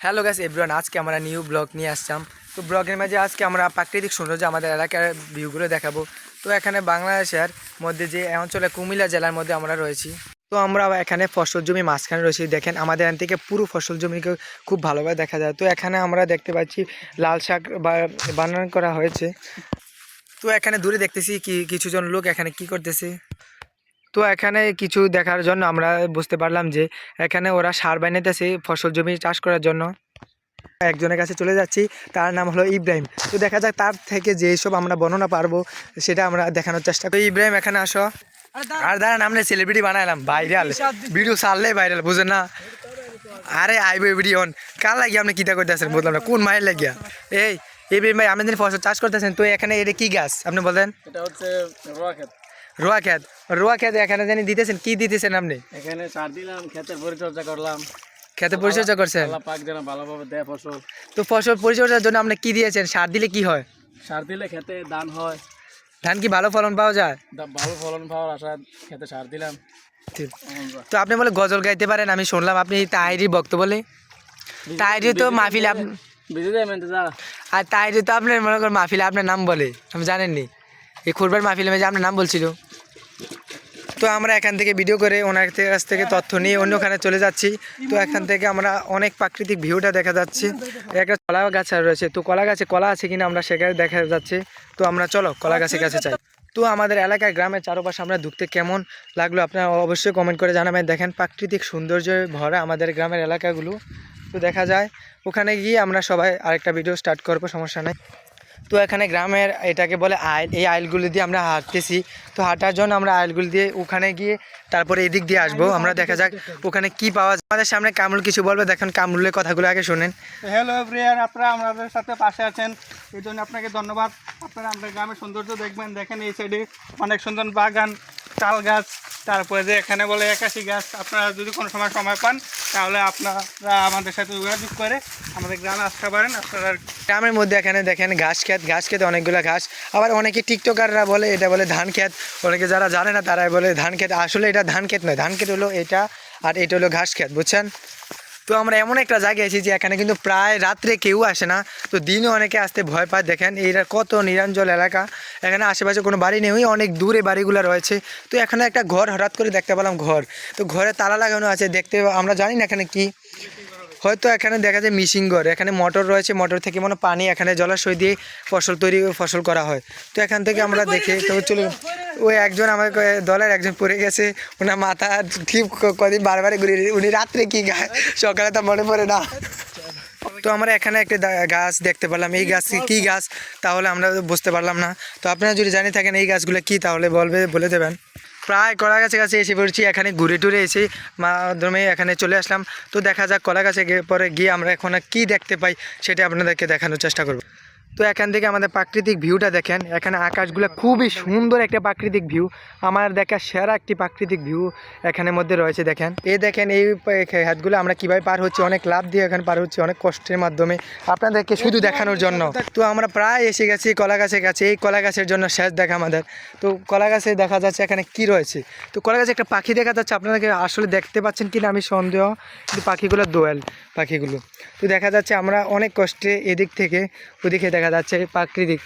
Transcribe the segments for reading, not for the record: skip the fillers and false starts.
Hello guys everyone, আজকে আমরা new blog নিয়ে আসলাম। তো ব্লগের মাঝে আজকে আমরা প্রাকৃতিক সৌন্দর্য আমাদের এলাকার ভিউগুলো দেখাবো। তো এখানে বাংলাদেশের মধ্যে যে অঞ্চলে কুমিল্লা জেলার মধ্যে আমরা রয়েছি। তো আমরা এখানে ফসল জমি মাঝখানে রয়েছি। দেখেন আমাদের এখান থেকে পুরো ফসল জমিকে খুব ভালোভাবে দেখা যায়। তো এখানে আমরা দেখতে পাচ্ছি লাল শাক বানান করা হয়েছে। তো এখানে দূরে দেখতেছি কিছুজন লোক এখানে কি করতেছে। তো এখানে কিছু দেখার জন্য আমরা বুঝতে পারলাম যে এখানে ওরা সার বানাইতেছে ফসল জমি চাষ করার জন্য। একজনের কাছে চলে যাচ্ছি, তার নাম হলো ইব্রাহিম। তো দেখা যাক তার থেকে যেসব আমরা বর্ণনা পারবো সেটা আমরা দেখানোর চেষ্টা করি। ইব্রাহিম এখানে আসো। আর দাঁড়ান, আমরা সেলিব্রিটি বানাইলাম, ভাইরাল ভিডিও ছাড়লে ভাইরাল, বুঝেন না? আরে আইব ভিডিও অন কার লাগিয়ে আপনি কিতা করতেছেন বুঝলাম না, কোন মায়ের লাগিয়া? এই ইব্রাহিম ভাই, আপনি যিনি ফসল চাষ করতেছেন, তো এখানে এটা কি গাছ আপনি বলেন? এটা হচ্ছে রোয়া ক্ষেত। রোয়া খেত। রোয়া খেত এখানে জানি দিতেছেন, কি দিতেছেন আপনি? এখানে সার দিলাম, ক্ষেতের পরিচর্যা করলাম, খেতে পরিচর্যা করছেন। আল্লাহ পাক যেন ভালোভাবে দেয় ফসল। তো ফসল পরিচর্যার জন্য আপনি কি দিয়েছেন? সার দিলে কি হয়? সার দিলে খেতে ধান হয়, ধান কি ভালো ফলন পাওয়া যায়? ভালো ফলন পাওয়ার আশা খেতে সার দিলাম। ঠিক। তো আপনি বলে গজল গাইতে পারেন, আমি শুনলাম আপনি তাহিরির বক্ত বলে। তাহিরি তো মাহফিলে বিজে যায় মেনতে যা। আর তাহিরি তো আপনার মনে করেন মাহফিলে আপনার নাম বলে, আমি জানেননি? এই খুরবার মাহফিলে যে আপনার নাম বলছিল। তো আমরা এখান থেকে ভিডিও করে ওনার কাছ থেকে তথ্য নিয়ে অন্যখানে চলে যাচ্ছি। তো এখান থেকে আমরা অনেক প্রাকৃতিক ভিউটা দেখা যাচ্ছে। একটা কলা গাছ রয়েছে, তো কলা গাছে কলা আছে কিনা আমরা সেখানে দেখা যাচ্ছে। তো আমরা চলো কলা গাছের কাছে চাই। তো আমাদের এলাকায় গ্রামের চারপাশে আমরা ঢুকতে কেমন লাগলো আপনারা অবশ্যই কমেন্ট করে জানাবেন। দেখেন প্রাকৃতিক সৌন্দর্যে ভরা আমাদের গ্রামের এলাকাগুলো। তো দেখা যায় ওখানে গিয়ে আমরা সবাই আরেকটা ভিডিও স্টার্ট করবো, সমস্যা নেই। তো এখানে গ্রামের এটাকে বলে আইল, এই আইলগুলি দিয়ে আমরা হাঁটতেছি। তো হাঁটার জন্য আমরা আইলগুলি দিয়ে ওখানে গিয়ে তারপরে এদিক দিয়ে আসবো। আমরা দেখা যাক ওখানে কি পাওয়া যায়। আমাদের সামনে কামরুল কিছু বলবে, দেখেন কামরুলের কথাগুলো আগে শোনেন। হ্যালো এভরিওয়ান, আপনারা আমাদের সাথে পাশে আছেন, এই জন্য আপনাকে ধন্যবাদ। আপনারা আমাদের গ্রামের সৌন্দর্য দেখবেন। দেখেন এই সাইডে অনেক সুন্দর বাগান, তাল গাছ, তারপরে যে এখানে বলে একাশি গাছ। আপনারা যদি কোনো সময় পান তাহলে আপনারা আমাদের সাথে যোগাযোগ করে আমাদের গ্রামে আসতে পারেন। আপনারা গ্রামের মধ্যে এখানে দেখেন ঘাস ক্ষেত, ঘাস খেতে অনেকগুলো ঘাস। আবার অনেকে টিকটকাররা বলে এটা বলে ধান ক্ষেত, অনেকে যারা জানে না তারাই বলে ধান ক্ষেত। আসলে এটা ধান ক্ষেত নয়, ধান ক্ষেত হলো এটা, আর এটা হলো ঘাস ক্ষেত, বুঝছেন? তো আমরা এমন একটা জায়গায় এসেছি যে এখানে কিন্তু প্রায় রাত্রে কেউ আসে না, তো দিনে অনেকে আসতে ভয় পায়। দেখেন এইটা কত নিরঞ্জল এলাকা, এখানে আশেপাশে কোনো বাড়ি নেই, অনেক দূরে বাড়িগুলো রয়েছে। তো এখানে একটা ঘর হঠাৎ করে দেখতে পেলাম, ঘর। তো ঘরে তালা লাগানো আছে, দেখতে আমরা জানি না এখানে কি, হয়তো এখানে দেখা যায় মিশিং ঘর। এখানে মোটর রয়েছে, মোটর থেকে মনে পানি এখানে জলাশয় দিয়ে ফসল করা হয়। তো এখান থেকে আমরা দেখে তো চলে ওই একজন আমার দলের একজন পড়ে গেছে, ওনার মাথা ঠিক কদিন বারবার ঘুরে, উনি রাত্রে কি গায় সকালে তা মনে পড়ে না। তো আমরা এখানে একটা গাছ দেখতে পেলাম, এই গাছ কি গাছ তাহলে আমরা বুঝতে পারলাম না। তো আপনারা যদি জানি থাকেন এই গাছগুলো কি তাহলে বলে দেবেন। প্রায় কলা গাছের কাছে এসে পড়ছি, এখানে ঘুরে টুরে এসে মাধ্যমে এখানে চলে আসলাম। তো দেখা যাক কলা গাছে পরে গিয়ে আমরা এখন কি দেখতে পাই সেটা আপনাদেরকে দেখানোর চেষ্টা করব। তো এখান থেকে আমাদের প্রাকৃতিক ভিউটা দেখেন, এখানে আকাশগুলো খুবই সুন্দর একটা প্রাকৃতিক ভিউ, আমার দেখা সেরা একটি প্রাকৃতিক ভিউ এখানের মধ্যে রয়েছে। দেখেন দেখেন এই হাতগুলো আমরা কীভাবে পার হচ্ছি, অনেক লাভ দিয়ে এখানে পার হচ্ছি, অনেক কষ্টের মাধ্যমে আপনাদেরকে শুধু দেখানোর জন্য। তো আমরা প্রায় এসে গেছি কলা গাছের কাছে, এই কলা গাছের জন্য শেষ দেখা আমাদের। তো কলা গাছে দেখা যাচ্ছে এখানে কি রয়েছে। তো কলা গাছে একটা পাখি দেখা যাচ্ছে, আপনাদেরকে আসলে দেখতে পাচ্ছেন কিনা আমি সন্দেহ, কিন্তু পাখিগুলো দোয়েল পাখিগুলো। তো দেখা যাচ্ছে আমরা অনেক কষ্টে এদিক থেকে ওদিকে দেখা যাচ্ছে প্রাকৃতিক।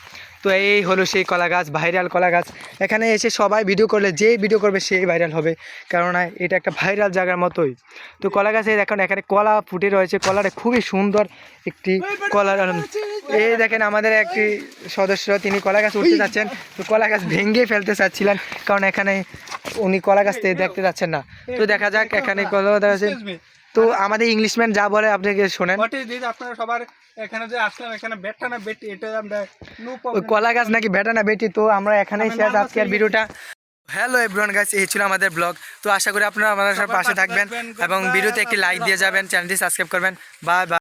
তো এই হলো সেই কলা গাছ, ভাইরাল কলা গাছ। এখানে এসে সবাই ভিডিও করলে, যে ভিডিও করবে সেই ভাইরাল হবে, কেননা এটা একটা ভাইরাল জায়গার মতোই। তো কলা গাছের এখন এখানে কলা ফুটে রয়েছে, কলাটা খুবই সুন্দর একটি কলা। এই দেখেন আমাদের একটি সদস্য, তিনি কলা গাছ উঠতে যাচ্ছেন। তো কলা গাছ ভেঙে ফেলতে চাচ্ছিলেন, কারণ এখানে উনি কলা গাছ দেখতে যাচ্ছেন না। তো দেখা যাক এখানে কলা গাছ। তো আমাদের ইংলিশম্যান যা বলে আপনাকে শোনেন। আপনারা সবার এখানে যে আসলাম, এখানে বেটা না বেটি, এটা আমরা কলা গাছ নাকি বেটা না বেটি। তো আমরা এখানেই শেষ আজকের ভিডিওটা। হ্যালো এভরিওয়ান গাইস, এই ছিল আমাদের ব্লগ। তো আশা করি আপনারা আমাদের পাশে থাকবেন এবং ভিডিওতে একটি লাইক দিয়ে যাবেন, চ্যানেলটি সাবস্ক্রাইব করবেন। Bye bye.